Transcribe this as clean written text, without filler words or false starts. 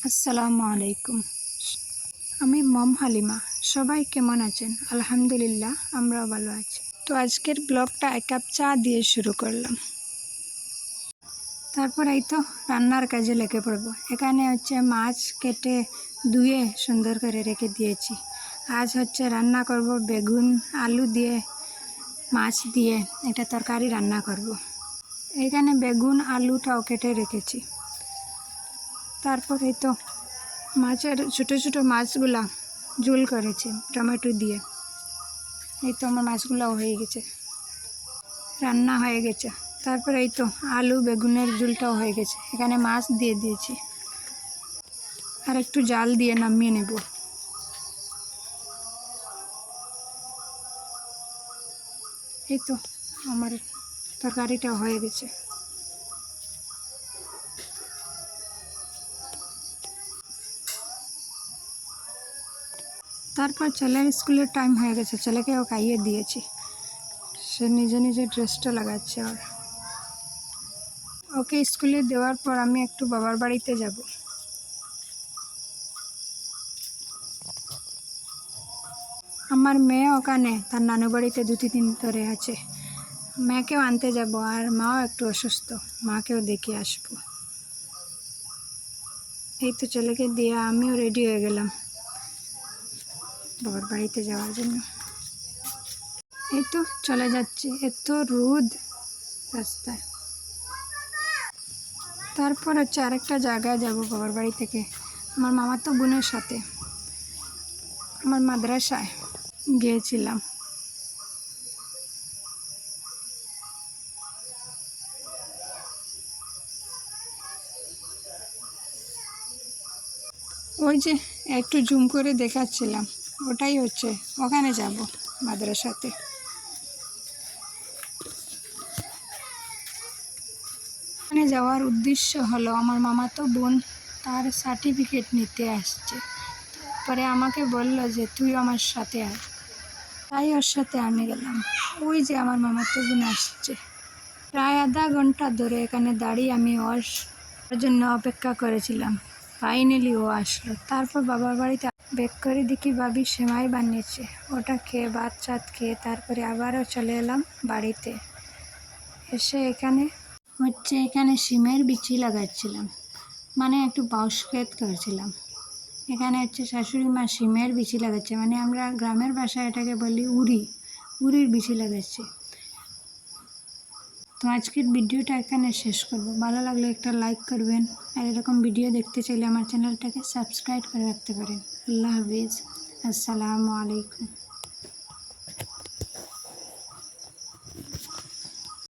আসসালামু আলাইকুম। আমি মম হালিমা। সবাই কেমন আছেন? আলহামদুলিল্লাহ, আমরাও ভালো আছি। তো আজকের ব্লগটা এক কাপ চা দিয়ে শুরু করলাম। তারপর এই তো রান্নার কাজে লেগে পড়ব। এখানে হচ্ছে মাছ কেটে ধুয়ে সুন্দর করে রেখে দিয়েছি। আজ হচ্ছে রান্না করব বেগুন আলু দিয়ে, মাছ দিয়ে একটা তরকারি রান্না করব। এখানে বেগুন আলুটাও কেটে রেখেছি। তারপর এই তো মাছের ছোটো ছোটো মাছগুলা ঝোল করেছি টমেটো দিয়ে। এই তো আমার মাছগুলাও হয়ে গেছে, রান্না হয়ে গেছে। তারপরে এই তো আলু বেগুনের ঝোলটাও হয়ে গেছে। এখানে মাছ দিয়ে দিয়েছি, আর একটু জাল দিয়ে নামিয়ে নেব। এই তো আমার তরকারিটা হয়ে গেছে। তারপর ছেলের স্কুলের টাইম হয়ে গেছে, ছেলেকেও খাইয়ে দিয়েছি। সে নিজে নিজে ড্রেসটা লাগাচ্ছে। আর ওকে স্কুলে দেওয়ার পর আমি একটু বাবার বাড়িতে যাব। আমার মেয়ে ওখানে তার নানু বাড়িতে 2-3 দিন ধরে আছে। মেয়েকেও আনতে যাব, আর মাও একটু অসুস্থ, মাকেও দেখে আসবো। এই তো ছেলেকে দিয়ে আমিও রেডি হয়ে গেলাম বাবার বাড়িতে যাওয়ার জন্য। এই তো চলে যাচ্ছি, এত রোদ রাস্তায়। তারপর হচ্ছে আরেকটা জায়গায় যাব বাবার বাড়ি থেকে, আমার মামাতো বোনের সাথে। আমার মাদ্রাসায় গিয়েছিলাম। ওই যে একটু জুম করে দেখাচ্ছিলাম, ওটাই হচ্ছে, ওখানে যাব মাদ্রাসাতে। ওখানে যাওয়ার উদ্দেশ্য হলো আমার মামাতো বোন তার সার্টিফিকেট নিতে আসছে। পরে আমাকে বলল যে তুই আমার সাথে আয়, তাই ওর সাথে আমি গেলাম। ওই যে আমার মামাতো বোন আসছে। প্রায় আধা ঘন্টা ধরে এখানে দাঁড়িয়ে আমি ওর জন্য অপেক্ষা করেছিলাম। ফাইনালি ও আসলো। তারপর বাবার বাড়িতে ব্যাক করে দেখি ভাবি সেমাই বানিয়েছে, ওটা খেয়ে ভাত চাত খেয়ে তারপরে আবারও চলে এলাম বাড়িতে। এসে এখানে শিমের বিচি লাগাচ্ছিলাম, মানে একটু বাউশ ক্ষেত করেছিলাম। এখানে হচ্ছে শাশুড়ি মা শিমের বিচি লাগাচ্ছে, মানে আমরা গ্রামের ভাষায় এটাকে বলি উড়ির বিচি লাগাচ্ছে। তো আজকের ভিডিওটা এখানে শেষ করব। ভালো লাগলে একটা লাইক করবেন, আর এরকম ভিডিও দেখতে চাইলে আমার চ্যানেলটাকে সাবস্ক্রাইব করে রাখতে পারেন। আল্লাহ হাফিজ, আসসালামু আলাইকুম।